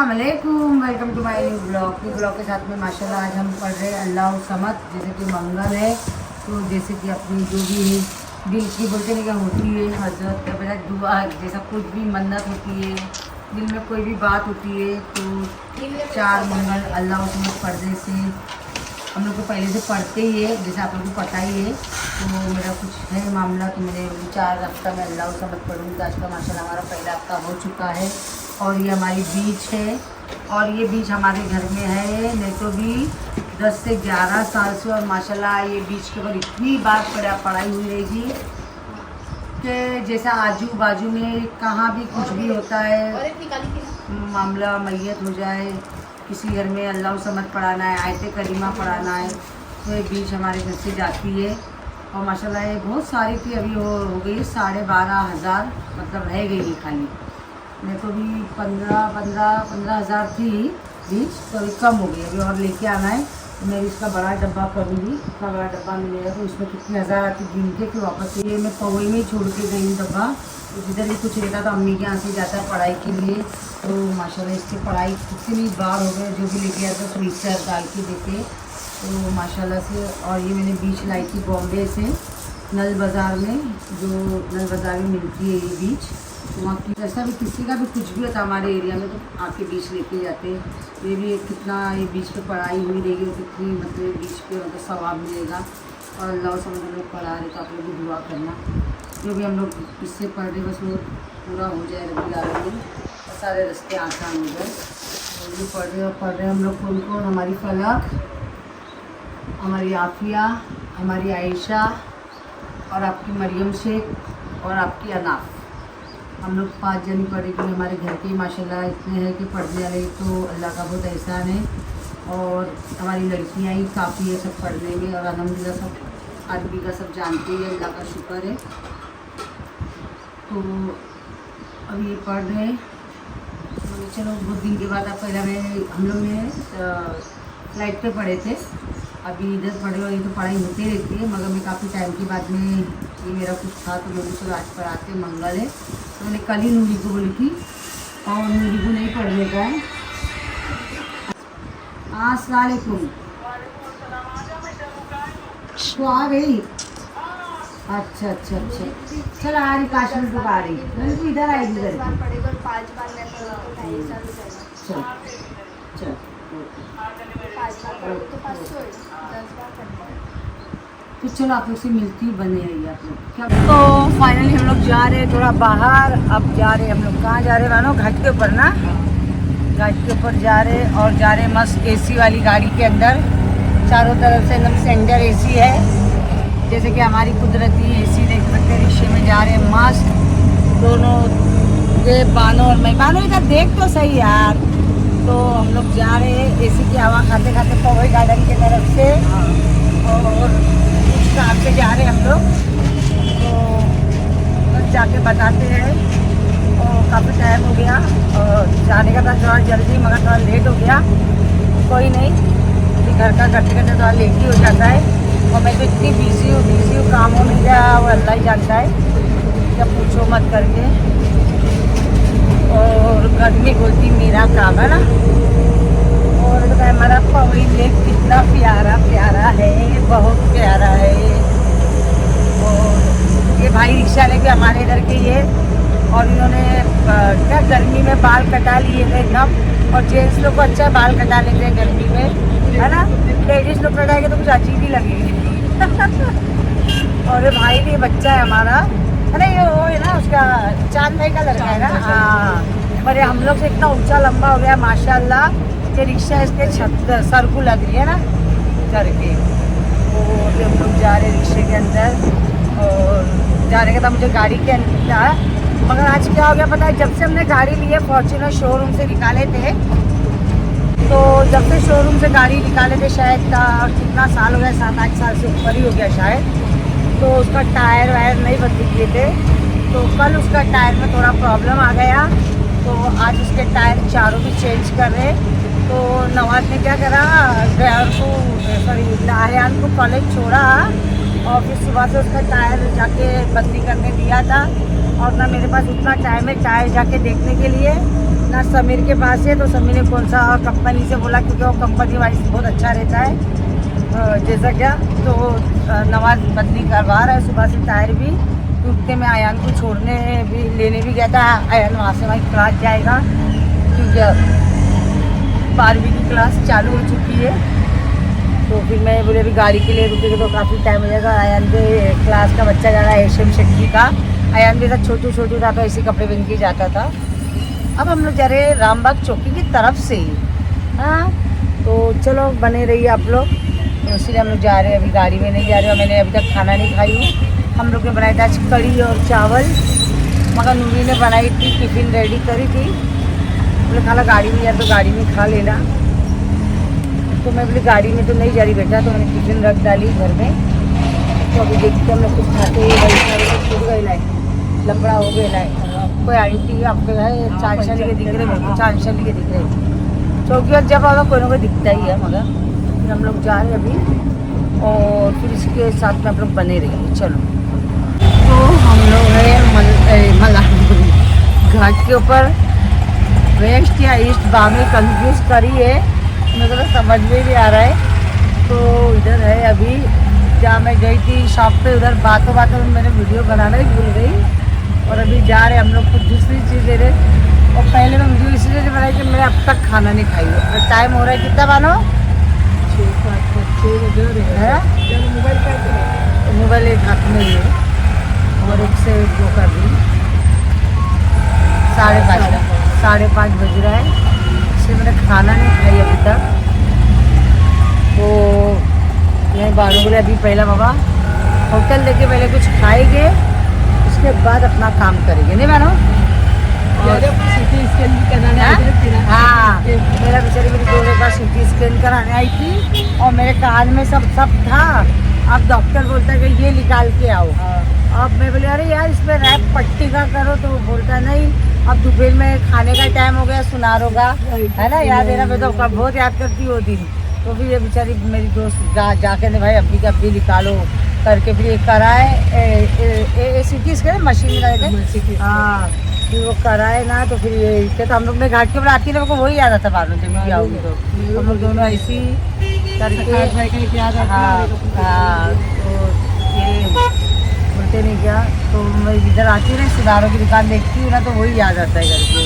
अस्सलामुअलैकुम, welcome to my new blog के साथ में माशाल्लाह आज हम पढ़ रहे हैं अल्लाह समद। जैसे कि मंगल है तो जैसे कि अपनी जो भी है दिल की बोलते नहीं क्या होती है हजरत बजाय दुआ, जैसा कुछ भी मन्नत होती है, दिल में कोई भी बात होती है तो 4 मंगल अल्लाह समद पढ़ने से हम लोग को पहले से पढ़ते ही है, जैसे आप लोग को पता ही है। तो मेरा कुछ है मामला तो मैंने 4 हफ्ता में अल्लाह समद पढ़ूँगी। आज का माशाल्लाह हमारा पहला हफ्ता हो चुका है और ये हमारी बीच है और ये बीच हमारे घर में है नहीं तो भी 10 से 11 साल से। और माशाल्लाह ये बीच के ऊपर इतनी बार पढ़ाई हुई रहेगी कि जैसा आजू बाजू में कहाँ भी कुछ भी होता है, मामला मैयत हो जाए, किसी घर में अल्लाह समद पढ़ाना है, आयत करीमा पढ़ाना है तो ये बीच हमारे घर से जाती है। और माशाल्लाह ये बहुत सारी थी, अभी हो गई 12,500, मतलब रह गई है खाली। नहीं तो भी 15,000 थी बीच, तो अभी कम हो गई, अभी और लेके आना है। तो मैं इसका बड़ा डब्बा करूँगी, इतना बड़ा डब्बा मिलेगा तो इसमें कितनी हज़ार आती गिन के फिर वापस। ये मैं पवई में ही छोड़ के गई हूँ डब्बा, तो जिधर भी कुछ रहता तो अम्मी के यहाँ से जाता है पढ़ाई के लिए। तो माशाल्लाह इसकी पढ़ाई कितनी बार हो गए, जो भी लेके आता तो फ्रीजर डाल के देते तो माशाल्लाह से। और ये मैंने बीच लाई थी बॉम्बे से, नल बाज़ार में, जो नल बाज़ार में मिलती है ये बीच। तो वहाँ की ऐसा भी किसी का भी कुछ भी होता हमारे एरिया में तो आके बीच लेके जाते हैं। ये भी कितना ये बीच पे पढ़ाई हुई रहेगी और कितनी मतलब बीच पे मतलब सवाब मिलेगा। और अल्लाह से हम लोग पढ़ा रहे तो आप लोग भी दुआ करना, जो भी हम लोग इससे पढ़ रहे बस वो पूरा हो जाए रब्बिल आलमीन, सारे रास्ते आसान हो जाए। तो ये पढ़ रहे हम लोग कौन कौन, हमारी फलक, हमारी आफिया, हमारी आयशा और आपकी मरियम शेख और आपकी अनाफ, हम लोग 5 जनी पढ़े क्योंकि हमारे घर के माशाल्लाह इतने हैं कि पढ़ने वाले तो अल्लाह का बहुत एहसान है। और हमारी लड़कियाँ ही काफ़ी है सब पढ़ने में और अल्हम्दुलिल्लाह सब अरबी का सब जानते हैं, अल्लाह का शुक्र है। तो अब ये पढ़ रहे हैं तो चलो बहुत दिन के बाद अब पहले हम लोग ने फ्लाइट पे पढ़े थे, अभी इधर पढ़े और ये तो पढ़ाई होती रहती है मगर मैं काफ़ी टाइम के बाद में ये मेरा कुछ था तो मैंने चलो आज पढ़ाते मंगल है तो मैंने कल ही नूरी को बोली थी और नूरी को नहीं पढ़ने का है। अस्सलाम वालेकुम, तो आ गई? अच्छा अच्छा अच्छा, चल आ रही 5 मिनट रुक आ रही, मैंने तो इधर आएगी घर चल चल तो चलो आप लोग से मिलती बने रही आप लोग क्या। तो फाइनली हम लोग जा रहे हैं थोड़ा बाहर। अब जा रहे हम लोग कहाँ जा रहे मानो, घाट के ऊपर ना, घाट के ऊपर जा रहे और जा रहे मस्त एसी वाली गाड़ी के अंदर, चारों तरफ से एकदम सेंटर एसी है, जैसे कि हमारी कुदरती एसी देख सकते हैं। रिक्शे में जा रहे हैं मस्त दोनों, ये बानो और मैं, बानो इधर देख तो सही यार। तो हम लोग जा रहे हैं एसी की हवा खाते खाते पवई गार्डन की तरफ से और कुछ काम से जा रहे हैं हम लोग, तो बस जाके बताते हैं। और काफ़ी टाइम हो गया और जाने का था थोड़ा जल्दी मगर थोड़ा लेट हो गया, कोई नहीं, घर का करते करते थोड़ा लेट ही हो जाता है। और मैं तो इतनी बिजी हूँ कामों में, क्या वो अल्लाह ही जानता है, जब पूछो मत करके। और गर्मी बोलती मेरा काम है ना। और हमारा पवई लेक कितना प्यारा प्यारा है, बहुत प्यारा है। और ये भाई रिक्शा लेके हमारे इधर के ये, और इन्होंने क्या गर्मी में बाल कटा लिए थे एकदम, और जेंट्स लोग को अच्छा बाल कटा लेते हैं गर्मी में, है ना। लेडीज लोग कटाएंगे तो कुछ अजीब ही लगेगी। और ये भाई भी बच्चा है हमारा, अरे ये वो है ना उसका चांद भाई का लड़का है ना। हाँ, पर हम लोग से इतना ऊंचा लंबा हो गया माशाल्लाह कि रिक्शा इसके छत सर को लग रही है ना करके। और हम लोग जा रहे रिक्शे के अंदर और जाने का था मुझे गाड़ी के अंदर, मगर आज क्या हो गया पता है, जब से हमने गाड़ी ली है फॉर्च्यूनर शोरूम से निकाले थे, तो जब से शोरूम से गाड़ी निकाले थे शायद कितना साल हो गया, 7-8 साल से ऊपर ही हो गया शायद, तो उसका टायर वायर नहीं बदल किए थे। तो कल उसका टायर में थोड़ा प्रॉब्लम आ गया तो आज उसके टायर चारों भी चेंज कर रहे। तो नवाज ने क्या करा, ड्राइवर को आर्यन को कॉलेज छोड़ा और फिर सुबह से उसका टायर जाके बदली करने दिया था। और ना मेरे पास उतना टाइम है चाय जाके देखने के लिए, ना समीर के पास है। तो समीर ने कौन सा कंपनी से बोला, क्योंकि वो कंपनी वाइज बहुत अच्छा रहता है। जैसा क्या तो नवाज बदली करवा रहा है सुबह से टायर भी। टूटते में आयान को छोड़ने भी लेने भी गया था। आयान वहाँ से वहीं क्लास जाएगा, क्योंकि 12वीं की क्लास चालू हो चुकी है। तो फिर मैं बोले अभी गाड़ी के लिए रुकेगा तो काफ़ी टाइम हो जाएगा। आयान के क्लास का बच्चा जा रहा है एशम शेट्टी का। आयान भी था छोटू था तो ऐसे कपड़े पहन के जाता था। अब हम लोग जा रहे हैं रामबाग चौकी की तरफ से ही। हाँ तो चलो बने रहिए आप लोग। तो इसलिए हम लोग जा रहे हैं, अभी गाड़ी में नहीं जा रहे हो। मैंने अभी तक खाना नहीं खाई हूँ। हम लोग ने बनाया था आज कढ़ी और चावल, मगर नूरी ने बनाई थी, टिफ़िन रेडी करी थी। बोले खाना गाड़ी में यार, तो गाड़ी में खा लेना। तो मैं बोली गाड़ी में तो नहीं जा रही बेटा, तो मैंने टिफ़िन रख डाली घर में। तो अभी देखते हम लोग कुछ खाते हुए छूट गई लाए, लफड़ा हो गया लाए। कोई आई थी आपके घर, चांशली के दिख रहे, मेरे को चांशली के दिख रहे। चौकी और जब आगा कोई ना कोई दिखता ही है। मगर फिर हम लोग जा रहे हैं अभी, और फिर इसके साथ में आप लोग बने रहिए। चलो तो हम लोग हैं मलारपुरी घाट के ऊपर। वेस्ट या ईस्ट बामे कंफ्यूज करी है, मेरे को तो समझ में नहीं आ रहा है। तो इधर है अभी जहाँ मैं गई थी शॉप पे, उधर बातों में मैंने वीडियो बनाना ही भूल गई। और अभी जा रहे हम लोग कुछ दूसरी चीज़ ले रहे। और पहले मैं वीडियो इसलिए नहीं बनाई कि मैंने अब तक खाना नहीं खाई है। और टाइम हो रहा है कितना मानो, 6 है। मोबाइल एक हाथ में ही है और एक से वो कर दी। 5:30 बज रहा है, इसलिए मैंने खाना नहीं खाई अभी तक। तो मैं बानू बोले अभी पहला बाबा होटल लेके पहले कुछ खाएंगे, उसके बाद अपना काम करेंगे, नहीं मानो। सिटी स्कैन भी कराने आई थी। हाँ मेरा बेचारी मेरी दोनों के पास सिटी स्कैन कराने आई थी, और मेरे कान में सब था। अब डॉक्टर बोलता है कि ये निकाल के आओ। अब मैं बोले अरे यार इसमें रैप पट्टी का करो, तो वो बोलता नहीं। अब दोपहर में खाने का टाइम हो गया, सुनार होगा, है ना, याद है ना। मैं तो बहुत याद करती हूँ वो दिन। तो फिर ये बेचारी मेरी दोस्त जाके ने भाई अभी का अभी निकालो करके फिर ये कराए। सिटी स्कैन मशीन लगाए थे। हाँ फिर वो कराए ना, तो फिर ये तो हम लोग ने घाट के ऊपर आती है ना, मेरे को वही याद आता बाद में जब मैं आऊँगी। तो हम लोग दोनों ऐसी करके हाँ तो ये बोलते नहीं क्या। तो मैं इधर आती हूँ ना, सुधारों की दुकान देखती हूँ ना, तो वही याद आता है करके।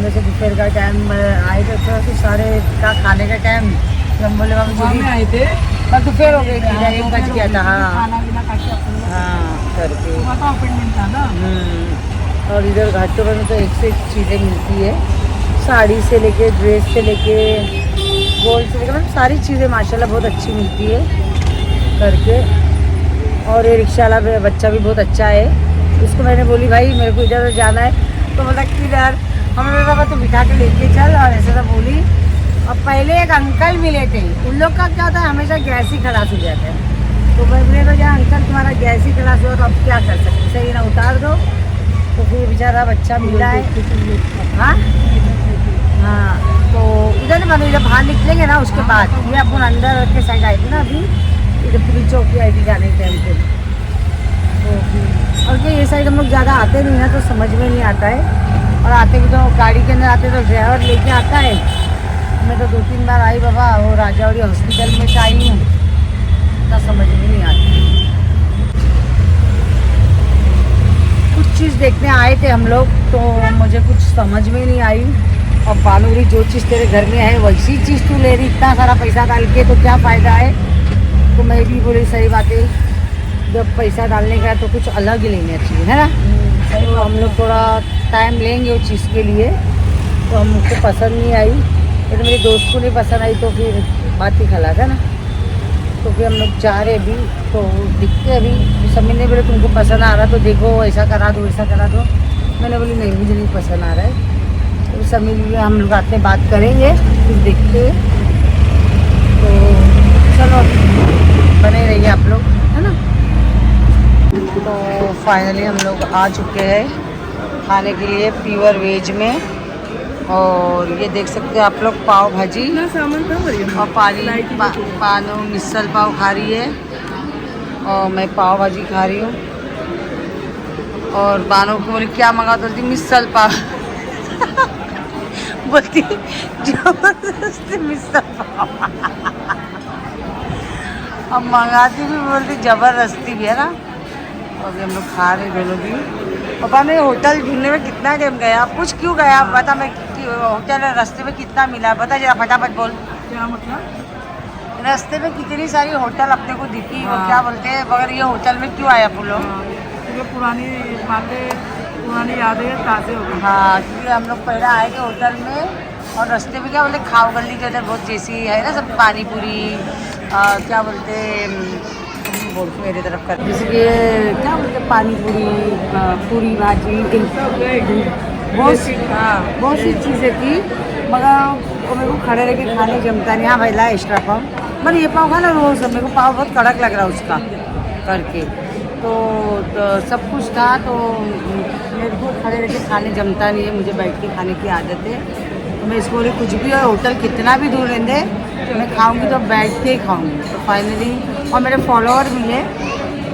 जैसे दोपहर का टाइम आए थे तो सारे का खाने का टाइम हम बोले में आए थे, पर दोपहर हो गई थी, 1 बज गया था। हाँ करके था ना। और इधर घाटों में तो एक से एक चीज़ें मिलती है, साड़ी से लेके ड्रेस से लेके गोल्ड से लेके, मतलब सारी चीज़ें माशाल्लाह बहुत अच्छी मिलती है करके। और ये रिक्शा वाला बच्चा भी बहुत अच्छा है। उसको मैंने बोली भाई मेरे को इधर जाना है, तो बोला किधर, हमें मेरे पापा तो बिठा के लेके चल, और ऐसे तो बोली। और पहले एक अंकल मिले थे, उन लोग का क्या होता है हमेशा गैस ही खलास हो जाता है। तो मैं बोले तो क्या अंकल तुम्हारा गैस ही खलास हुआ, तो अब क्या कर सकते, सही ना उतार दो। तो फिर बेचारा बच्चा मिला है। हाँ तो इधर मानो इधर बाहर निकलेंगे ना, उसके बाद ये अपन अंदर के साइड आए थे ना, अभी इधर पूरी चौकी आई थी जाने के टाइम पे। तो और ये साइड हम लोग ज़्यादा आते नहीं ना, तो समझ में नहीं आता है। और आते भी तो गाड़ी के अंदर आते तो ड्राइवर लेके आता है। मैं तो 2-3 बार आई बाबा, वो राजावड़ी हॉस्पिटल में से आई हूँ, इतना समझ में नहीं आती। कुछ चीज़ देखने आए थे हम लोग, तो मुझे कुछ समझ में नहीं आई। और बानूरी जो चीज़ तेरे घर में है वैसी चीज़ तू ले रही, इतना सारा पैसा डाल के, तो क्या फ़ायदा है। तो मैं भी बोली सही बात है, जब पैसा डालने का है तो कुछ अलग ही लेना चाहिए, है ना। तो हम लोग थोड़ा टाइम लेंगे उस चीज़ के लिए। तो हमको पसंद नहीं आई, लेकिन मेरे दोस्त को नहीं पसंद आई, तो फिर बात ही खला था ना। तो फिर हम लोग जा रहे अभी, तो दिखते अभी। समीर ने बोले तुमको पसंद आ रहा तो देखो, ऐसा करा दो ऐसा करा दो। मैंने बोली नहीं मुझे नहीं पसंद आ रहा है। तो समीर हम लोग आते बात करेंगे, फिर देखते। तो चलो बने रहिए आप लोग, है ना। तो फाइनली हम लोग आ चुके हैं खाने के लिए प्योर वेज में। और ये देख सकते हैं आप लोग पाव भाजी और पानो मिसल पाव खा रही है, और मैं पाव भाजी खा रही हूँ। और बानो को बोली क्या मंगा तो बोलती मिसल पाव बोलती जबरदस्ती मिसल पाव अब मंगाती भी बोलती जबरदस्ती भी है ना। अभी हम लोग खा रहे दोनों भी। पापा ने होटल ढूंढने में कितना टाइम गया, कुछ क्यों गया बता। मैं होटल रास्ते में कितना मिला बता जरा फटाफट बोल। क्या मतलब? रास्ते में कितनी सारी होटल अपने को दिखी और क्या बोलते हैं मगर ये होटल में क्यों आया आप लोग? क्योंकि पुरानी यादें ताज़े हो गई। हाँ क्योंकि हम लोग पहले आए थे होटल में और रास्ते में क्या बोलते खाओ गली के उधर बहुत जैसी है ना सब पानी पूरी क्या बोलते बोलते मेरी तरफ कर जैसे कि क्या बोलते पानी पूरी पूरी भाजी बहुत सी चीज़ें थी मगर वो मेरे को खड़े रह के खाने जमता नहीं। हाँ भाई ला एक्स्ट्रा पाव मैंने ये पाव खा ना रोज़ मेरे को पाव बहुत कड़क लग रहा है उसका करके तो सब कुछ था तो मेरे को खड़े रह के खाने जमता नहीं है। मुझे बैठ के खाने की आदत है तो मैं इसको बोली कुछ भी और होटल कितना भी दूर रहने मैं खाऊंगी तो बैठ के ही खाऊंगी। तो फाइनली और मेरे फॉलोअर मिले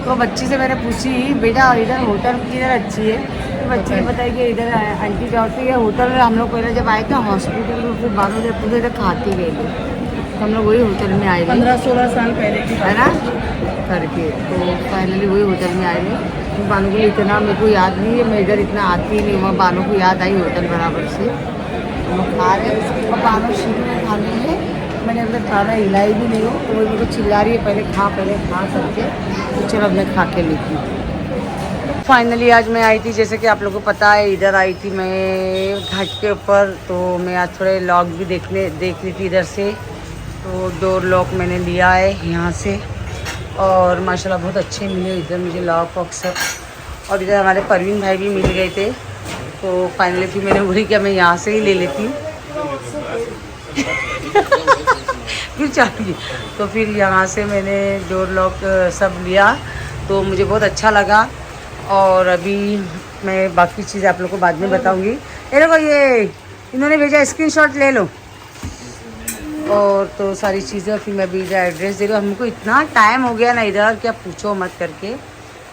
तो बच्ची से मैंने पूछी बेटा इधर होटल किधर अच्छी है तो बच्ची ने बताया कि इधर आंटी जाओ तो ये होटल में हम लोग पहले जब आए थे हॉस्पिटल में फिर बालों जब पूरे इधर खाते गए थे तो हम लोग वही होटल में आए थे 15-16 साल पहले की है ना करके। तो फाइनली वही होटल में आए थे। बालों को इतना मेरे को याद नहीं है मैं इधर इतना आती नहीं वहाँ बालों को याद आई होटल बराबर से हम लोग खा रहे और बालों शुरू में खाने में मैंने अपने खाना हिलाई भी नहीं हो तो वो मेरे को चिल्ला रही है पहले खा करके तो चलो अब मैं खा के लेती हूँ। फाइनली आज मैं आई थी जैसे कि आप लोगों को पता है इधर आई थी मैं घाट के ऊपर तो मैं आज थोड़े लॉक भी देख रही थी इधर से तो डोर लॉक मैंने लिया है यहाँ से और माशाल्लाह बहुत अच्छे मिले इधर मुझे लॉक वॉक सब और इधर हमारे परवीन भाई भी मिल गए थे तो फाइनली फिर मैंने बोली कि मैं यहाँ से ही ले लेती हूँ फिर चाहिए तो फिर यहाँ से मैंने डोर लॉक सब लिया तो मुझे बहुत अच्छा लगा और अभी मैं बाकी चीज़ आप लोग को बाद में बताऊँगी। ये लोगों ये इन्होंने भेजा स्क्रीनशॉट ले लो और तो सारी चीज़ें फिर मैं भी इधर एड्रेस दे रही हूँ। हमको इतना टाइम हो गया ना इधर क्या पूछो मत करके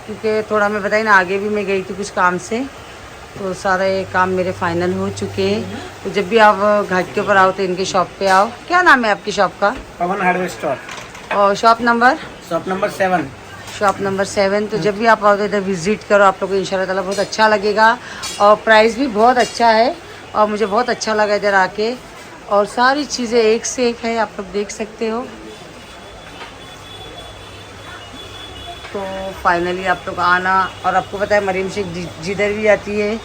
क्योंकि थोड़ा मैं बताई ना आगे भी मैं गई थी कुछ काम से तो सारे काम मेरे फाइनल हो चुके हैं। तो जब भी आप घाट के ऊपर आओ तो इनके शॉप पे आओ। क्या नाम है आपकी शॉप का? पवन हार्डवेयर स्टोर और शॉप नंबर 7। Shop number 7। तो जब भी आप आओ तो इधर विज़िट करो आप लोग को इंशाल्लाह ताला बहुत अच्छा लगेगा और प्राइस भी बहुत अच्छा है और मुझे बहुत अच्छा लगा इधर आके और सारी चीज़ें एक से एक है आप लोग देख सकते हो। तो फाइनली आप लोग आना और आपको पता है मरीम शेख जिधर भी आती है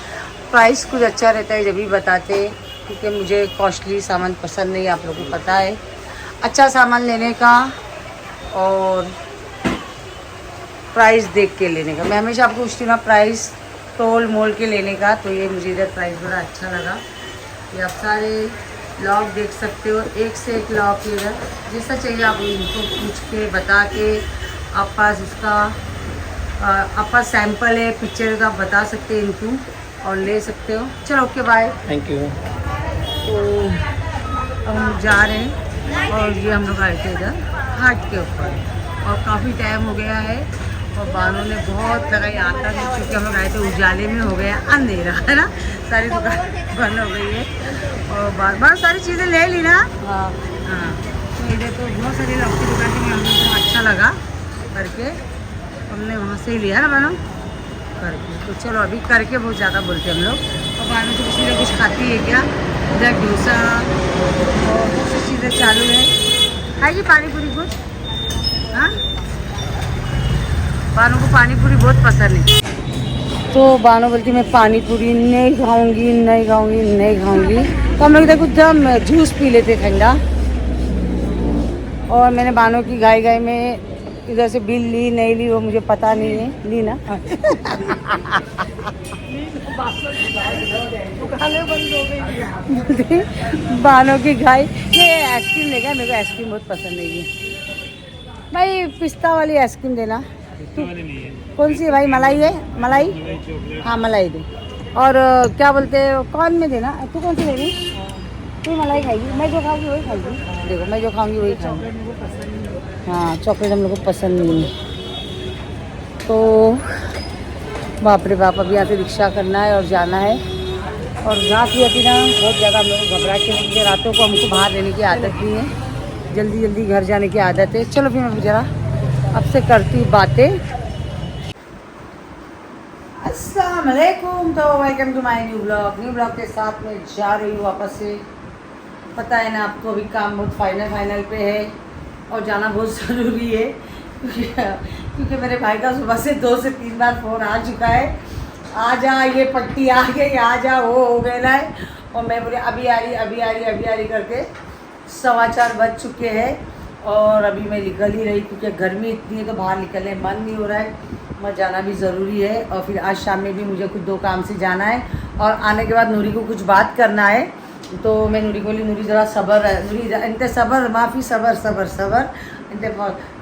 प्राइस कुछ अच्छा रहता है जब भी बताते क्योंकि मुझे कॉस्टली सामान पसंद नहीं आप लोगों को पता है अच्छा सामान लेने का और प्राइस देख के लेने का। मैं हमेशा आपको पूछती हूँ ना प्राइस तोल मोल के लेने का तो ये मुझे इधर प्राइस बड़ा अच्छा लगा। ये आप सारे लॉक देख सकते हो एक से एक लॉक इधर जैसा चाहिए आप उनको पूछ के बता के आप पास उसका आप पास सैंपल है पिक्चर का आप बता सकते हैं इनको और ले सकते हो। चलो ओके बाय थैंक यू। तो अब हम जा रहे हैं और ये हम लोग आए थे इधर घाट के ऊपर और काफ़ी टाइम हो गया है और बालों ने बहुत लगाई आता नहीं क्योंकि हम लोग आए थे उजाले में हो गया अंधेरा है ना सारी दुकान बंद हो गई है और बार सारी चीज़ें ले ली ना। हाँ तो इधर तो बहुत सारी लौकी दुकान थी हम लोग को अच्छा लगा करके हमने वहाँ से ही लिया ना बनो करके। तो चलो अभी करके बहुत ज़्यादा बोलते हम लोग और बाद में तो किसी ने कुछ खाती है क्या इधर डोसा और बहुत सी चीज़ें चालू है खाएगी पानी पूरी कुछ। हाँ बानों को पानी पूरी बहुत पसंद है तो बानो बोलती मैं पानी पूरी नहीं खाऊंगी तो हम लोग देखो जब जूस पी लेते ठंडा और मैंने बानो की गाय में इधर से बिल ली नहीं ली वो मुझे पता नहीं है ली ना बानो की गाय ये आइसक्रीम लेगा मेरे को आइसक्रीम बहुत पसंद है भाई पिस्ता वाली आइसक्रीम देना कौन सी है भाई मलाई है मलाई हाँ मलाई दे और क्या बोलते हैं कौन में देना तू कौन सी लेगी तू मलाई खाएगी मैं जो खाऊंगी वही खाऊंगी देखो मैं जो खाऊंगी वही खाऊंगी। हाँ चॉकलेट हम लोग को पसंद नहीं है तो बाप रे बाप, अभी यहाँ से रिक्शा करना है और जाना है। और रात भी अभी ना बहुत ज़्यादा हम लोग घबरा के नहीं, रातों को हमको बाहर रहने की आदत नहीं है, जल्दी जल्दी घर जाने की आदत है। चलो फिर मैं ज़रा आपसे करती हूँ बातें। अस्सलाम वालेकुम, तो welcome to my new blog के साथ मैं जा रही हूँ वापस से। पता है ना आपको, अभी काम बहुत फाइनल पे है और जाना बहुत ज़रूरी है क्योंकि मेरे भाई का सुबह से 2 से 3 बार फ़ोन आ चुका है, आ जा, ये पट्टी आ गई, आ जा, वो हो गया है। और मैं बोले अभी आ रही करके 4:15 बज चुके हैं और अभी मैं निकल ही रही क्योंकि गर्मी इतनी है तो बाहर निकलने मन नहीं हो रहा है, मगर जाना भी ज़रूरी है। और फिर आज शाम में भी मुझे कुछ 2 काम से जाना है और आने के बाद नूरी को कुछ बात करना है। तो मैं नूरी को बोली, नूरी ज़रा सबर है, नूरी इंते सबर, माफ़ी सबर इंते,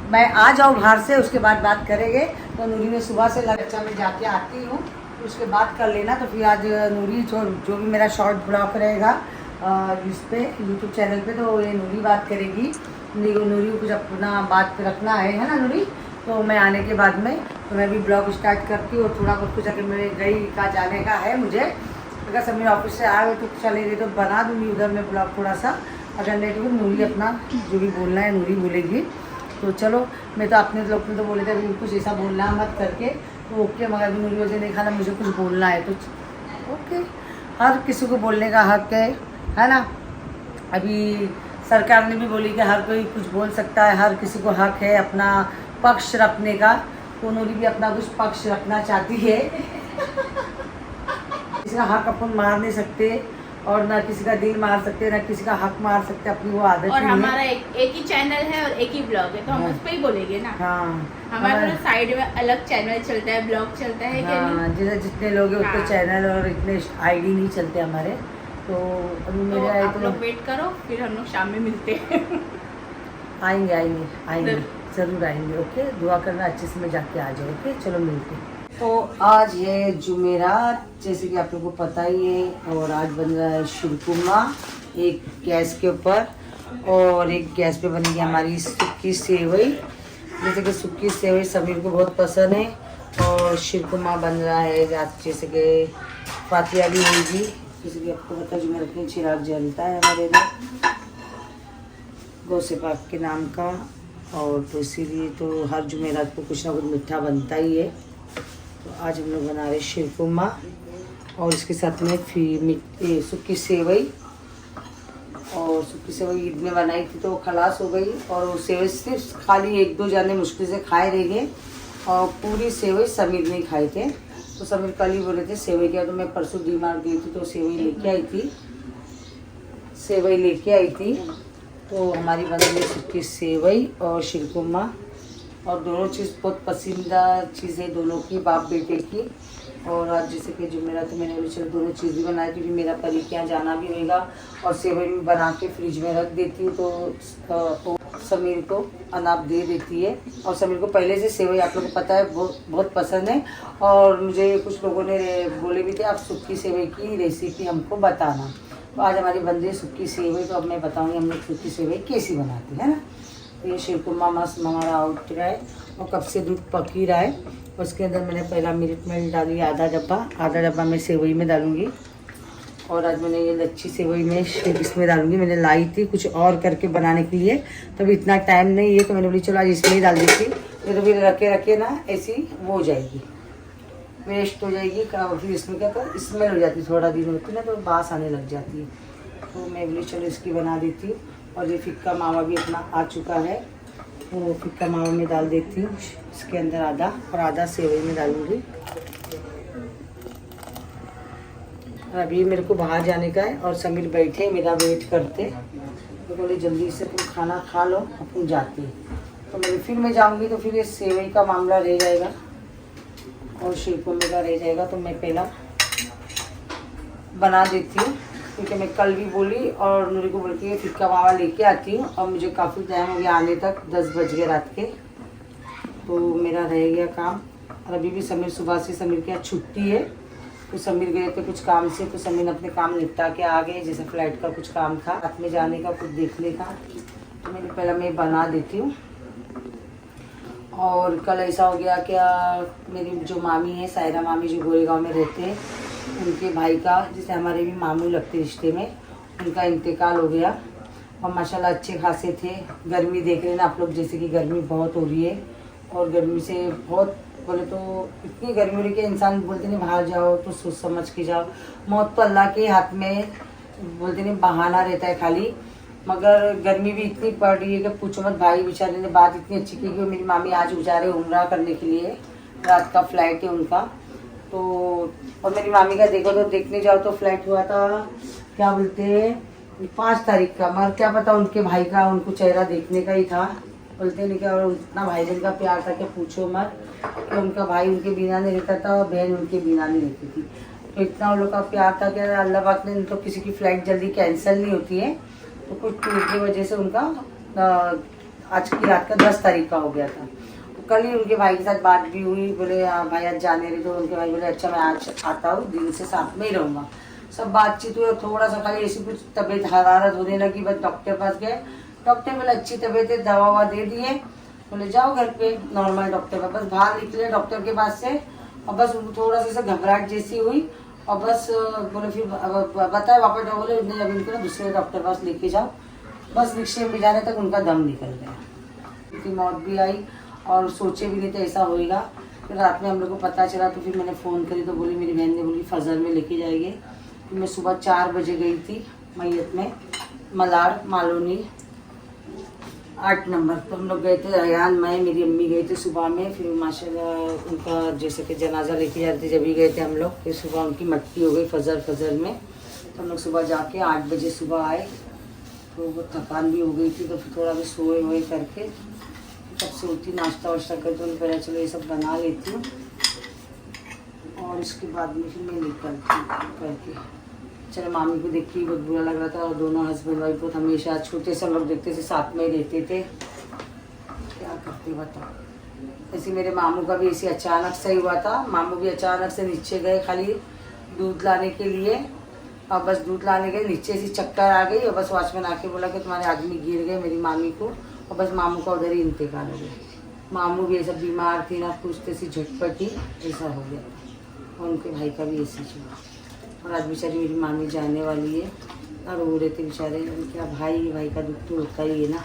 मैं आ जाऊँ बाहर से, उसके बाद बात करेंगे। तो नूरी ने सुबह से लगा, अच्छा मैं जाके आती हूँ उसके बाद कर लेना। तो फिर आज नूरी जो भी मेरा शॉर्ट ब्लॉग रहेगा इस पे यूट्यूब चैनल पे, तो ये नूरी बात करेगी। नूरी को कुछ अपना बात रखना है ना नूरी। तो मैं आने के बाद में तो मैं भी ब्लॉग स्टार्ट करती हूँ और थोड़ा कुछ अगर मेरे गई का जाने का है मुझे, अगर सब मेरे ऑफिस से आए तो चले गए तो बना दूँगी उधर मैं ब्लॉग थोड़ा सा, अगर नहीं तो नूरी अपना जो भी बोलना है नूरी बोलेगी। तो चलो, मैं तो अपने लोग ने तो बोले थे अभी कुछ ऐसा बोलना मत करके, तो ओके, मगर अभी नूरी वजह नहीं खाना, मुझे कुछ बोलना है तो ओके, हर किसी को बोलने का हक है ना। अभी सरकार ने भी बोली कि हर कोई कुछ बोल सकता है, हर किसी को हक है अपना पक्ष रखने का। तो नूरी भी अपना कुछ पक्ष रखना चाहती है किसी का हक अपन मार नहीं सकते और ना किसी का दिल मार सकते, ना किसी का हक मार सकते, अपनी वो आदत और ही हमारा है। एक ही चैनल है और एक ही ब्लॉग है, तो हम हाँ। उस पर ही बोलेंगे ना। हाँ, हमारा तो साइड में अलग चैनल चलता है, ब्लॉग चलता है कि हाँ, नहीं? जितने लोग हैं उतने हाँ। चैनल और इतने आईडी नहीं चलते हमारे। तो अभी तो मेरे आए आप तो लोग वेट करो, फिर हम लोग शाम में मिलते हैं आएंगे ज़रूर आएंगे। ओके, दुआ करना अच्छे से मैं जाके आ जाऊँ। ओके, चलो मिलते हैं। तो आज है जुमेरात, जैसे कि आप लोगों को पता ही है, और आज बन रहा है शीरकुरमा एक गैस के ऊपर और एक गैस पे बनेगी हमारी सुक्की सेवई। जैसे कि सुक्की सेवई समीर को बहुत पसंद है और शीरकुरमा बन रहा है, जैसे कि फातिया भी होगी, जैसे कि आपको पता है जुमेरात में चिराग जलता है हमारे लिए गौसे पाक के नाम का, और तो इसीलिए तो हर जुमेरात को कुछ ना कुछ मीठा बनता ही है। तो आज हम लोग बना रहे शीरकुरमा और इसके साथ में फिर सुक्की सेवई। और सुक्की सेवई ईद में बनाई थी तो वो खलास हो गई और वो सेवई सिर्फ खाली 1-2 जाने मुश्किल से खाए रह गए और पूरी सेवई समीर नहीं खाए थे। तो समीर कल ही बोले थे सेवई क्या, तो मैं परसों डीमार्ट गई थी तो सेवई लेके आई थी। तो हमारी बन गई सुक्की सेवई और शीरकुरमा, और दोनों चीज़ बहुत पसंदीदा चीज़ है दोनों की, बाप बेटे की। और आज जैसे कि जुमेरात तो मैंने बोली चलो दोनों चीज़ भी बनाई क्योंकि मेरा परी के यहाँ जाना भी होगा और सेवई भी बना के फ्रिज में रख देती हूँ तो समीर को अनाप दे देती है। और समीर को पहले से सेवई आप लोगों को पता है बहुत पसंद है। और मुझे कुछ लोगों ने बोले भी थे आप सुक्की सेवई की रेसिपी हमको बताना। तो आज हमारी बन रही है सुक्की सेवई, तो अब मैं बताऊँगी हम लोग सुक्की सेवई कैसी बनाते हैं ना। तो ये शीरकुरमा मस्त हमारा आउट रहा है और कब से दूध पक ही रहा है। उसके अंदर मैंने पहला मिल्क मेड डाली आधा डब्बा मैं सेवई में डालूँगी। और आज मैंने ये लच्छी सेवई में इसमें डालूँगी, मैंने लाई थी कुछ और करके बनाने के लिए, तभी इतना टाइम नहीं है तो मैंने बोली चलो आज इसमें ही डाल देती। ये तो फिर रखे ना ऐसी वो हो जाएगी, वेस्ट हो जाएगी। फिर इसमें क्या कर स्मेल हो जाती है, थोड़ा दिन होती है ना तो बास आने लग जाती है। तो मैं बोली चलो इसकी बना देती हूँ। और ये फिक्का मावा भी अपना आ चुका है, वो फिक्का मावा में डाल देती हूँ इसके अंदर आधा, और आधा सेवई में डालूँगी। और अभी मेरे को बाहर जाने का है और समीर बैठे मेरा वेट करते, तो बोले जल्दी से तुम खाना खा लो अपन जाते हैं। तो मैं जाऊँगी तो फिर ये सेवई का मामला रह जाएगा और शीरकुरमा का रह जाएगा। तो मैं पहला बना देती हूँ क्योंकि मैं कल भी बोली और नूरी को बोल के फिक्का मावा लेके आती हूँ और मुझे काफ़ी टाइम हो गया आने तक, 10 बज गए रात के, तो मेरा रह गया काम। और अभी भी समीर सुबह से समीर के यहाँ छुट्टी है तो समीर गए थे कुछ काम से, तो समीर ने अपने काम निपटा के आ गए, जैसे फ्लाइट का कुछ काम था, रात में जाने का कुछ देखने का। तो मैंने पहला मैं बना देती हूँ। और कल ऐसा हो गया क्या, मेरी जो मामी है सायरा मामी जो गोरेगांव में रहते हैं, उनके भाई का, जिसे हमारे भी मामू लगते रिश्ते में, उनका इंतकाल हो गया। और माशाल्लाह अच्छे खासे थे। गर्मी देख रहे हैं ना आप लोग, जैसे कि गर्मी बहुत हो रही है और गर्मी से बहुत, बोले तो इतनी गर्मी हो रही है कि इंसान बोलते नहीं बाहर जाओ तो सोच समझ के जाओ। मौत तो अल्लाह के हाथ में, बोलते नहीं बहाना रहता है खाली। मगर गर्मी भी इतनी पड़ रही है कि पूछो मत। भाई बेचारे ने बात इतनी अच्छी की कि मेरी मामी आज जा रहे उम्रा करने के लिए, रात का फ्लाइट है उनका। तो और मेरी मामी का देखो तो देखने जाओ तो फ्लाइट हुआ था, क्या बोलते हैं 5 तारीख का। मगर क्या पता उनके भाई का उनको चेहरा देखने का ही था। बोलते नहीं क्या, और उतना भाईजान का प्यार था कि पूछो मत, कि उनका भाई उनके बिना नहीं रहता था और बहन उनके बिना नहीं रहती थी। तो इतना उन लोग का प्यार था कि अल्लाह पाक ने, तो किसी की फ़्लाइट जल्दी कैंसिल नहीं होती है, तो कुछ टूट की वजह से उनका आज की रात का 10 तारीख का हो गया था। तो कल ही उनके भाई के साथ बात भी हुई। बोले हाँ भाई आज जाने रहे, तो उनके भाई बोले अच्छा मैं आज आता हूँ, दिन से साथ में ही रहूँगा। सब बातचीत हुई। थोड़ा सा खाली ऐसी कुछ तबीयत हरारत होने लगी, बस डॉक्टर पास गए। डॉक्टर बोले अच्छी तबीयत है, दवा ववा दे दिए, बोले जाओ घर पे नॉर्मल डॉक्टर पर। बस बाहर निकले डॉक्टर के पास से और बस उनको थोड़ा सा घबराहट जैसी हुई और बस बोले फिर बताए वापस जाओ। बोले नहीं अब इनको ना दूसरे डॉक्टर पास लेके जाओ। बस रिक्शे में जाने तक उनका दम निकल गया, उनकी मौत भी आई और सोचे भी नहीं थे ऐसा होएगा। फिर रात में हम लोग को पता चला तो फिर मैंने फ़ोन करी तो बोली, मेरी बहन ने बोली फजर में लेके जाएंगे। फिर मैं सुबह 4 बजे गई थी मैयत में, मलाड मालोनी 8 नंबर। तो हम लोग गए थे, अयान मैं मेरी अम्मी गए थे सुबह में। फिर माशाल्लाह उनका जैसे कि जनाजा लेके जाते जब भी गए थे हम लोग। फिर सुबह उनकी मट्टी हो गई फजर में। तो हम लोग सुबह जाके 8 बजे सुबह आए। तो वो थकान भी हो गई थी, तो फिर थोड़ा भी सोए हुए करके तब से उठी, नाश्ता वाश्ता करके उन्हें पता चलो ये सब बना लेती हूँ। और इसके बाद में फिर मैं निकलती करके, चलो मामी को देख के बहुत बुरा लग रहा था। और दोनों हस्बैंड वाइफ बहुत हमेशा छोटे से हम लोग देखते थे, साथ में ही रहते थे, क्या करते बताओ। ऐसे मेरे मामू का भी ऐसे अचानक से ही हुआ था। मामू भी अचानक से नीचे गए खाली दूध लाने के लिए, और बस दूध लाने गए, नीचे से चक्कर आ गई और बस वॉचमैन आके बोला कि तुम्हारे आदमी गिर गए मेरी मामी को, और बस मामू का उधर ही इंतकाल हो गया। मामू भी ऐसा बीमार थी ना, कुछ तैसी झटपटी ऐसा हो गया था। और उनके भाई का भी ऐसी हुआ। और आज बेचारी मेरी मामी जाने वाली है और रो रहे थे बेचारे। क्या भाई का दुख तो होता ही है ना।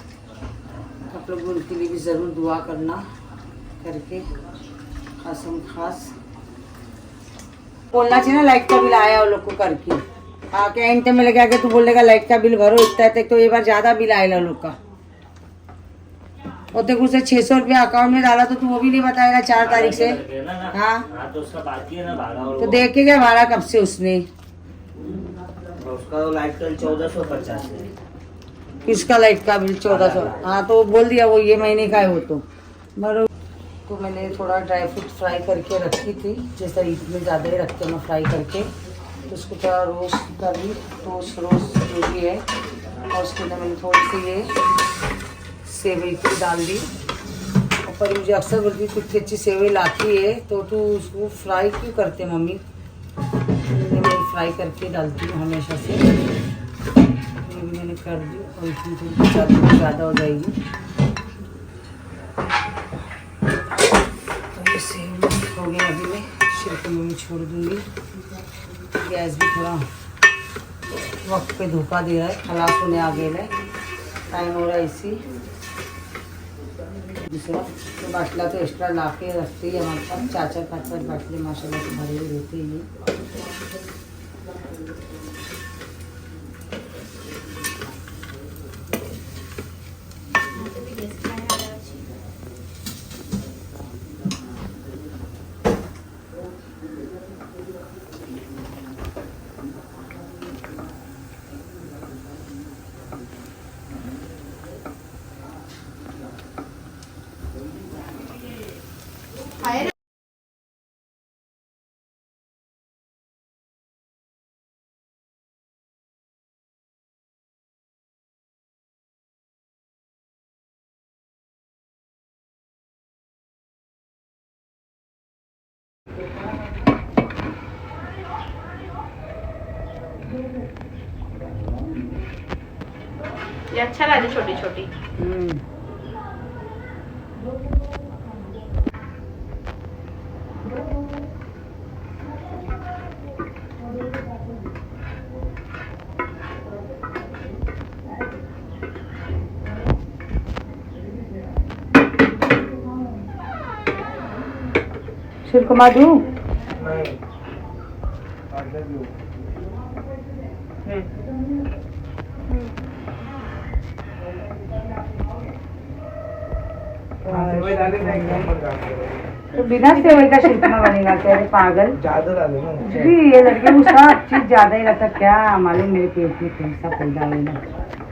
आप लोग उनके लिए भी ज़रूर दुआ करना करके, खासम खास बोलना चाहिए ना। लाइट का बिल आया उन लोग को करके, क्या एंड में लगा के तू बोलेगा लाइट का बिल भरो इतना है, तो ये बार ज़्यादा बिल आएगा लोग का। और देखो उसे 600 रुपया अकाउंट में डाला तो तू वो भी नहीं बताएगा 4 तारीख से। हाँ तो उसका बाकी है ना भाड़ा, तो देख के क्या भाड़ा कब से उसने, उसका लाइट का 1450 है। किसका लाइट का बिल 1400? हाँ तो बोल दिया वो ये महीने का है वो तो मरो। तो मैंने थोड़ा ड्राई फ्रूट फ्राई करके रखी थी, जैसा ईद में ज़्यादा ही रखते हैं मैं फ्राई करके। तो उसको थोड़ा रोस्ट कर ली, रोस्ट जो भी है। और उसके अंदर मैंने थोड़ी सी ये सेवई को डाल दी। और पर मुझे अक्सर बोलती कुछ अच्छी सेवई लाती है तो तू उसको फ्राई क्यों करते मम्मी? मैं फ्राई करके डालती हूँ हमेशा से। ये भी मैंने कर दी और इसमें थोड़ी ज़्यादा हो जाएगी। तो ये सेवई हो गया, अभी मैं छिलके में छोड़ दूँगी। गैस भी थोड़ा वक्त पे धोखा दे रहा है, खलास होने आ गया है, टाइम हो रहा है इसी। दूसरा तो बाटला तो एक्स्ट्रा ला के रखते ही हमारे पास 4-5 बाटले माशाल्लाह से भरे हुए रहते ही। ये अच्छा लगे छोटी छोटी। शिरकुमा दूँ? तो बिना सेवई का शिरकुमा बनेगा क्या रे पागल? ज्यादा डालो ना। जी ये लड़के को सब चीज ज्यादा ही लगता, क्या मालूम मेरे पेट में कैसा पैदा हुआ ना।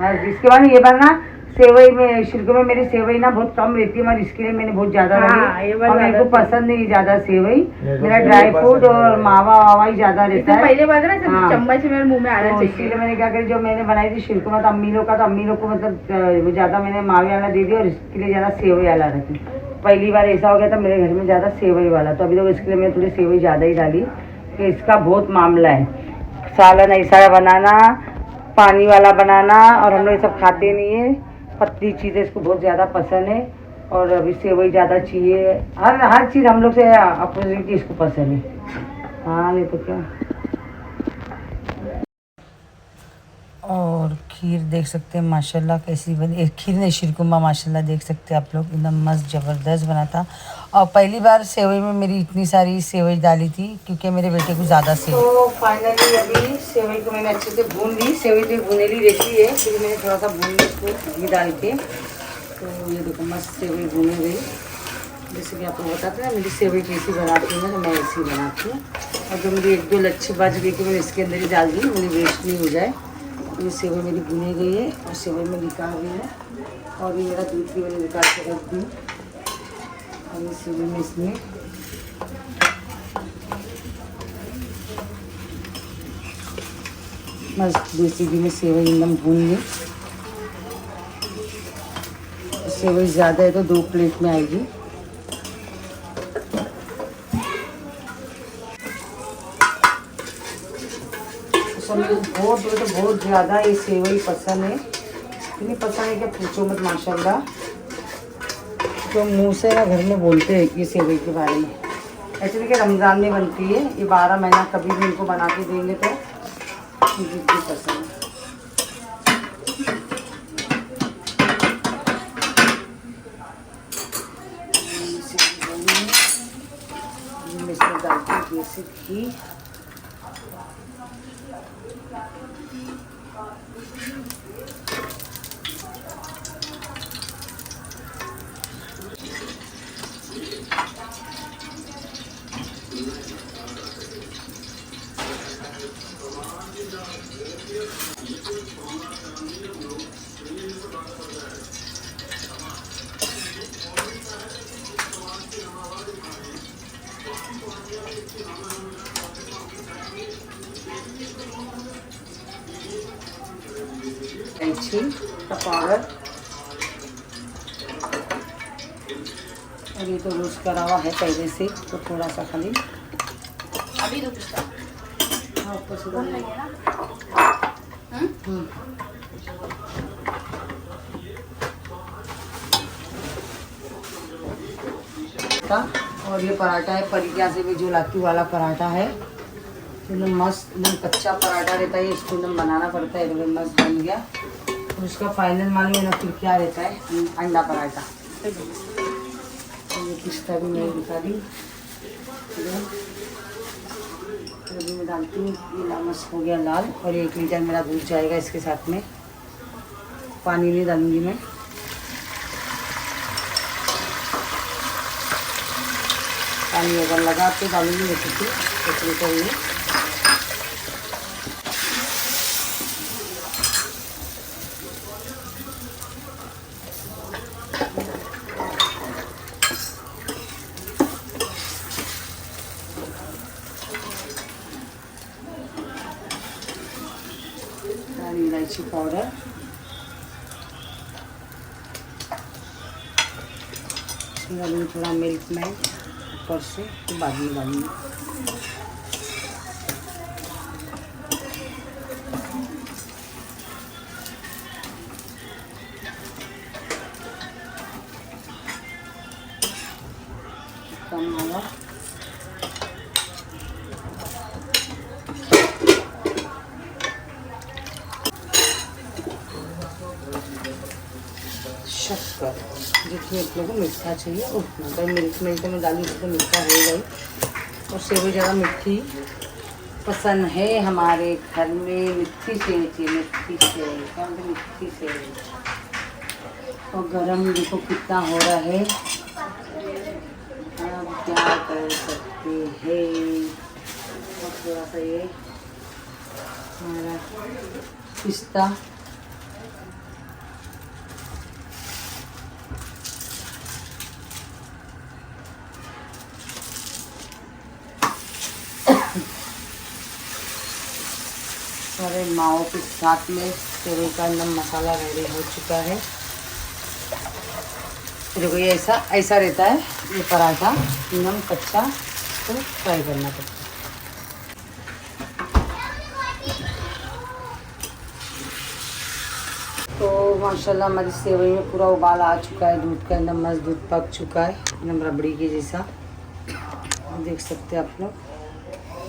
हाँ जिसके बाद ये बार ना सेवई में शिरकुमे में मेरी सेवई ना बहुत कम रहती है, मगर इसके लिए मैंने बहुत ज्यादा डाली और मेरे को पसंद नहीं ज्यादा सेवई, मेरा ड्राई फ्रूट और मावा वावा ही ज्यादा रहता है। पहले बात ना हाँ। चम्मच मेरे मुंह में आना तो चाहिए। इसीलिए मैंने क्या करी, जो मैंने बनाई थी शिरकुमा तो अम्मी लोग का, तो अम्मी लोग को मतलब ज्यादा मैंने मावे वाला दे दिया और इसके लिए ज्यादा सेवई वाला रखी। पहली बार ऐसा हो गया था मेरे घर में ज़्यादा सेवई वाला, तो अभी तो इसके लिए मैं थोड़ी सेवई ज़्यादा ही डाली कि इसका बहुत मामला है। सालन ऐसा बनाना, पानी वाला बनाना, और हम लोग ये सब खाते नहीं है, पतली चीज़ें इसको बहुत ज़्यादा पसंद है और अभी सेवई ज़्यादा चाहिए। हर चीज़ हम लोग से अपोजिट इसको पसंद है। हाँ नहीं तो क्या। और खीर देख सकते हैं माशाल्लाह कैसी बनी, खीर नहीं शिरकुमा माशाल्लाह देख सकते हैं आप लोग, एकदम मस्त ज़बरदस्त बना था। और पहली बार सेवई में मेरी इतनी सारी सेवई डाली थी क्योंकि मेरे बेटे को ज़्यादा सेवई। तो फाइनली अभी सेवई को मैंने अच्छे से भून ली, सेवई तो भुनेली रहती है फिर मैंने थोड़ा सा भून ली उसको घी डाल के। तो ये देखो मस्त सेवई भूनी गई, जैसे कि आपको बताते हैं मेरी सेवई कैसी बनाती हूँ तो मैं ऐसी बनाती हूँ। और जो मेरी एक दो लच्छी बच गई कि मैंने इसके अंदर ही डाल दी, मेरी वेस्ट नहीं हो जाए। ये सेवई मेरी भुनी गई है और सेवई में निकाल गई है, और ये मेरा दूध भी मैंने निकाल के रख दी। और ये सेवई में इसमें मस्त देसी घी में सेवई एकदम भून ली। सेवई ज़्यादा है तो 2 प्लेट में आएगी। बहुत ज़्यादा ये सेवई पसंद है, इतनी पसंद है कि पूछो मत माशाल्लाह। तो मुँह से ना घर में बोलते हैं ये सेवई के बारे में। एक्चुअली कि रमज़ान में बनती है ये, 12 महीना कभी भी इनको बना के देंगे तो इतनी पसंद है। इसमें डालती हूँ देसी घी, इलायची का पाउडर, और ये तो रोस्ट करा हुआ है पहले से, तो थोड़ा सा खाली अभी तो कुछ हाँ ऊपर से डालना है ना। और ये पराठा है परिकिया से भी जो लाती वाला पराठा है, एकदम मस्त, एकदम कच्चा पराठा रहता है, इसको एकदम बनाना पड़ता है, एकदम मस्त बन गया। और उसका फाइनल मालूम है ना फिर क्या रहता है, अंडा पराठा। तो ये पिस्ता भी मैंने दिखा दी, अभी मैं डालती हूँ, ये मस्त हो गया लाल। और 1 लीटर मेरा दूध जाएगा इसके साथ में, पानी नहीं डालूंगी मैं। पानी अगर लगा के डालूंगी वैसे तो 1 लीटर में। इलायची पाउडर, डालूंगी थोड़ा मिल्क में ऊपर से, तो बाद में डालूंगी। कम होगा शक्कर। शुगर, जितनी आप लोगों को मीठा चाहिए उतना। तो मिल्क में डाली तो मीठा रहेगा ही, और सेवई ज़्यादा मिठी पसंद है हमारे घर में। मिठी सेवई चाहिए, मिठी सेवई, क्या बोलते हैं, मिठी सेवई। और गरम देखो कितना हो रहा है, अब क्या कर सकते हैं। और थोड़ा सा ये हमारा पिस्ता, सारे माओ के साथ में सेवई का एकदम मसाला रेडी हो चुका है। देखो ये ऐसा रहता है ये पराठा, एकदम कच्चा, तो फ्राई करना पड़ता है। तो माशाल्लाह हमारी सेवई में पूरा उबाल आ चुका है, दूध का एकदम मस्त दूध पक चुका है, एकदम रबड़ी के जैसा देख सकते हैं आप लोग।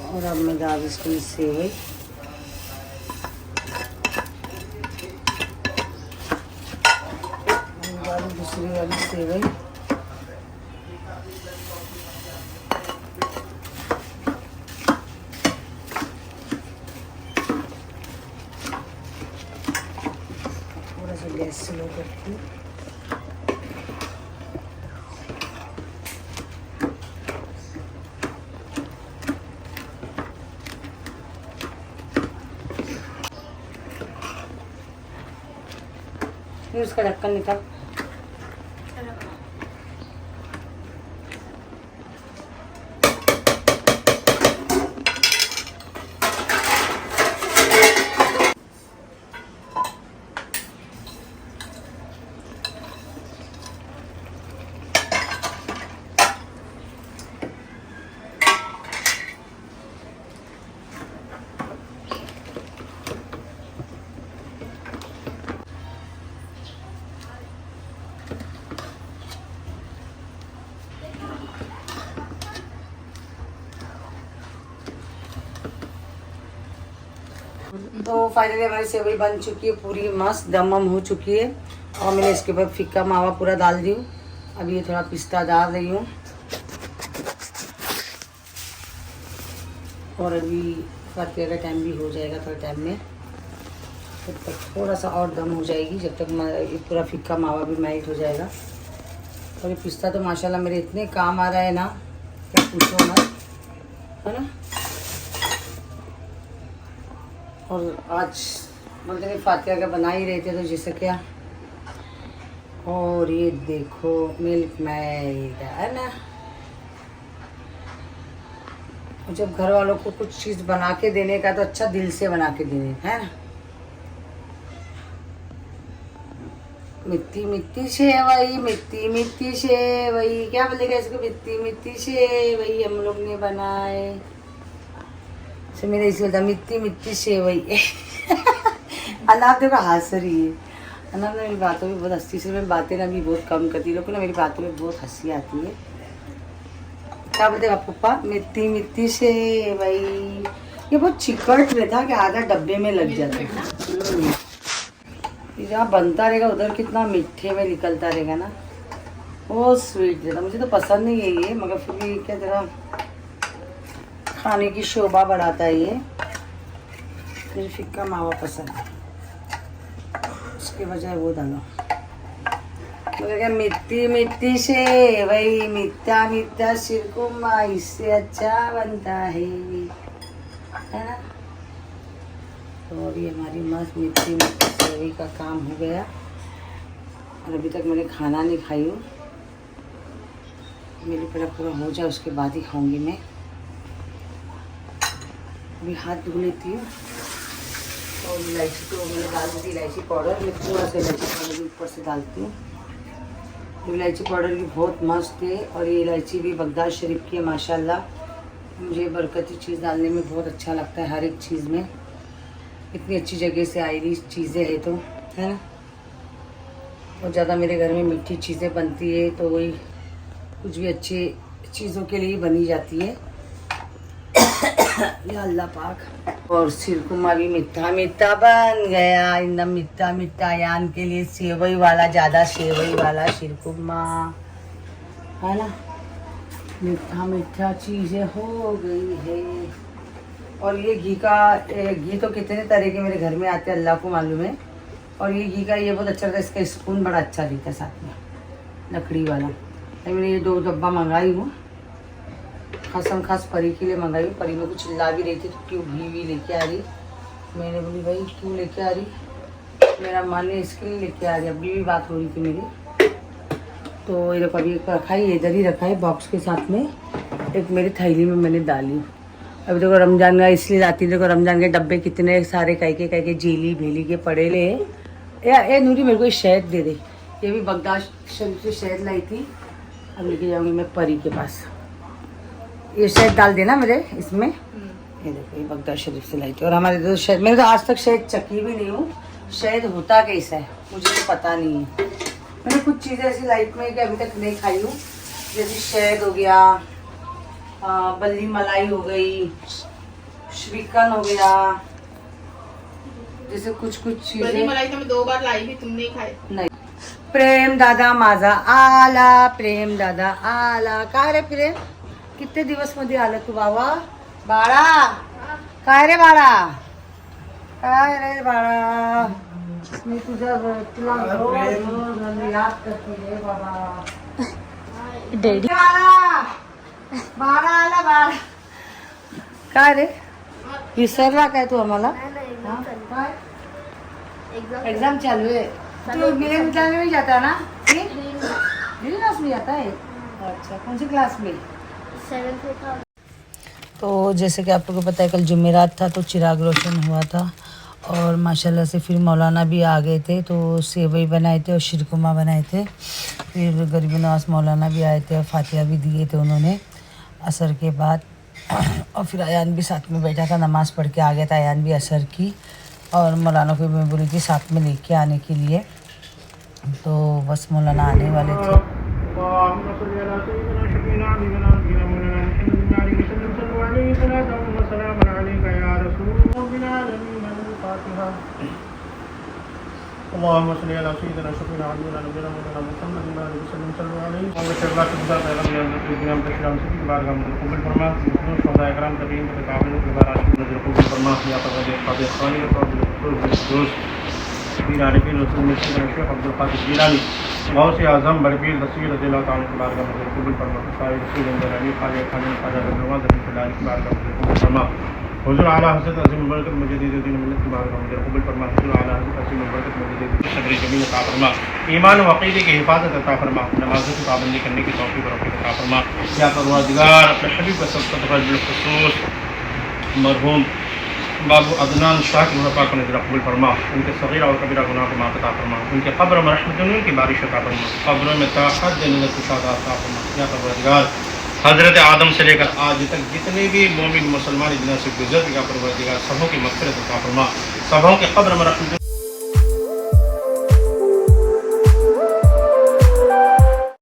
और अब मैं डाल इसमें सेवई, दूसरी वाली सेवई, थोड़ा सा गैस स्लो करती हूँ। उसका ढक्कन निकाल। तो फाइनली हमारी सेवई बन चुकी है, पूरी मस्त दम हो चुकी है। और मैंने इसके ऊपर फिक्का मावा पूरा डाल दी हूँ। अभी ये थोड़ा पिस्ता डाल रही हूँ, और अभी फातिया का टाइम भी हो जाएगा थोड़ा टाइम में, तब तक थोड़ा सा और दम हो जाएगी, जब तक ये पूरा फिक्का मावा भी मेल्ट हो जाएगा। और ये पिस्ता तो माशाल्लाह मेरे इतने काम आ रहा है ना, क्या पूछो मत, है ना। और आज बोलते हैं फातिया का बना ही रहे थे, तो जैसे क्या। और ये देखो मिल्क मैदा है ना। जब घर वालों को कुछ चीज़ बना के देने का तो अच्छा दिल से बना के देने, है ना। मिट्टी मिट्टी सेवई, मिट्टी मिट्टी सेवई, क्या बोलेगा इसको, मिट्टी मिट्टी सेवई हम लोग ने बनाए। तो मेरे इसे बोलता मिट्टी मिट्टी सेवई। अनाप देखो हंस रही है। अनाप ने मेरी बातों में बहुत हंसती से, मैं बातें ना भी बहुत कम करती, लोग को ना मेरी बातों में बहुत हंसी आती है। क्या बोलते हैं पप्पा, मिट्टी मिट्टी सेवई। ये बहुत चिकट रहता कि आधा डब्बे में लग जाता है। जहाँ बनता रहेगा उधर कितना मीठे में निकलता रहेगा ना, बहुत स्वीट रहता। मुझे तो पसंद नहीं है ये, मगर फिर भी क्या जरा खाने की शोभा बढ़ाता है ये। मुझे फिक्का मावा पसंद है, उसके बजाय वो डालो। मगर क्या मिट्टी मिट्टी से वही मिठा मिठा शिरकुमा, इससे अच्छा बनता है ना। तो अभी हमारी मस्त मिट्टी मिट्टी सेवई का काम हो गया, और अभी तक मैंने खाना नहीं खाई हूँ। मेरी पूरा पूरा हो जाए उसके बाद ही खाऊंगी मैं। अभी हाथ धो लेती हूँ। और इलायची तो मैंने डाल दी थी, इलायची पाउडर, मैं थोड़ा सा इलायची पाउडर भी ऊपर से डालती हूँ। इलायची पाउडर भी बहुत मस्त है, और ये इलायची भी बगदाद शरीफ की है माशाल्लाह। मुझे बरकती चीज़ डालने में बहुत अच्छा लगता है, हर एक चीज़ में। इतनी अच्छी जगह से आई हुई चीज़ें है तो, है ना। और ज़्यादा मेरे घर में मीठी चीज़ें बनती है, तो वही कुछ भी अच्छी चीज़ों के लिए बनी जाती है। या अल्लाह पाक। और सिरकुमा भी मीठा मीठा बन गया, एकदम मीठा मीठा। यान के लिए सेवई वाला, ज़्यादा सेवई वाला सिरकुमा है ना, मीठा मीठा चीज़ें हो गई है। और ये घी तो कितने तरह के मेरे घर में आते हैं, अल्लाह को मालूम है। और ये घी का ये बहुत अच्छा था, इसका स्पून बड़ा अच्छा दिखता है साथ में, लकड़ी वाला। तो मैंने ये 2 डब्बा मंगाई हूँ, खासम खास परी के लिए मंगाई हूँ। परी में कुछ चिल्ला भी रही थी तो क्यों घी भी लेके आ रही। मैंने बोली भाई क्यों लेके आ रही, मेरा मन है इसके लिए लेके आ रही। अभी भी बात हो रही थी मेरी। तो ये अभी रखा है, इधर ही रखा है बॉक्स के साथ में। एक मेरी थैली में मैंने डाली। अभी देखो रमजान का इसलिए लाती, देखो रमजान के डब्बे कितने सारे कह के जेली भेली के पड़े ले। ए नूरी मेरे को शहद दे दे, ये भी बगदाद शरीफ से शहद लाई थी, अब लेके जाऊंगी मैं परी के पास। ये शहद डाल देना मेरे इसमें। ये देखो ये बगदाद शरीफ से लाई थी। और हमारे तो शहद, मैंने तो आज तक शहद चखी भी नहीं हूँ, शहद होता कैसा है मुझे तो पता नहीं है। मैंने कुछ चीज़ें ऐसी लाइफ में कि अभी तक नहीं खाई हूँ, जैसे शहद हो गया, बल्ली मलाई हो गई, श्रीखंड हो गया, जैसे कुछ चीजें। मलाई तो मैं 2 बार लाई भी, तुमने ही खाई नहीं। प्रेम दादा माझा आला, प्रेम दादा आला। काय रे प्रेम, कितने दिवस मध्ये आलं तू बाबा? बाळा काय रे बाळा, काय रे बाळा, मी तुला याद करते रे बाबा। डॅडी बाळा आला बाळा। काय रे विसरला काय तू आम्हाला? हाँ, काय एग्जाम चालू है, तो मेरे विद्यालय में जाता है ना? मेरे क्लास में जाता है। अच्छा कौन सी क्लास में? 7th में था। तो जैसे कि आप लोगों को पता है कल जुमेरात था तो चिराग रोशन हुआ था। और माशाल्लाह से फिर मौलाना भी आ गए थे, तो सेवई बनाए थे और शिरकुमा बनाए थे। फिर गरीब नवाज मौलाना भी आए थे और फातिहा भी दिए थे उन्होंने असर के बाद। और फिर अयान भी साथ में बैठा था, नमाज़ पढ़ के आ गया था अयान भी असर की। और मौलाना को मैं बोली थी साथ में लेके आने के लिए, तो बस मौलाना आने वाले थे। गौसे आज़म बरपीर रसील रज़ियल्लाहु ताला अन्हु बारगाह में कबूल फरमा। सारे रसूल अंदरानी खाजा खाने खाजा रज़वा ज़मीन फलानी बारगाह में कबूल फरमा। हुज़ूर आला हज़रत अज़ीम बरकत मुजद्दिदुद्दीन मिल्लत की बारगाह में कबूल फरमा। हुज़ूर आला हज़रत अज़ीम बरकत मुजद्दिदुद्दीन सब्र जमील अता फरमा। ईमान व अक़ीदे की हिफाज़त अता फरमा। नमाज़ों की पाबंदी करने की तौफ़ीक़ और रफ़ीक़ अता फरमा। या परवरदिगार अपने हबीब व सल्लल्लाहु अलैहि वसल्लम मरहूम बाबू अदनान शाह की मुहब्बत को नज़र कबूल फरमा। उनके सगीरा और कबीरा गुनाह को माफ़ अता फरमा। उनके कब्र में रहमत की बारिश अता फरमा। कब्र में ताक़त जन्नत की शादा अता फरमा। या परवरदिगार हज़रत आदम से लेकर आज तक जितने भी मोमिन मुसलमान जिन्होंने से गुजर गया, परवरदिगार सबों की मग़फ़िरत अता फरमा। सबों के कब्र में रहमत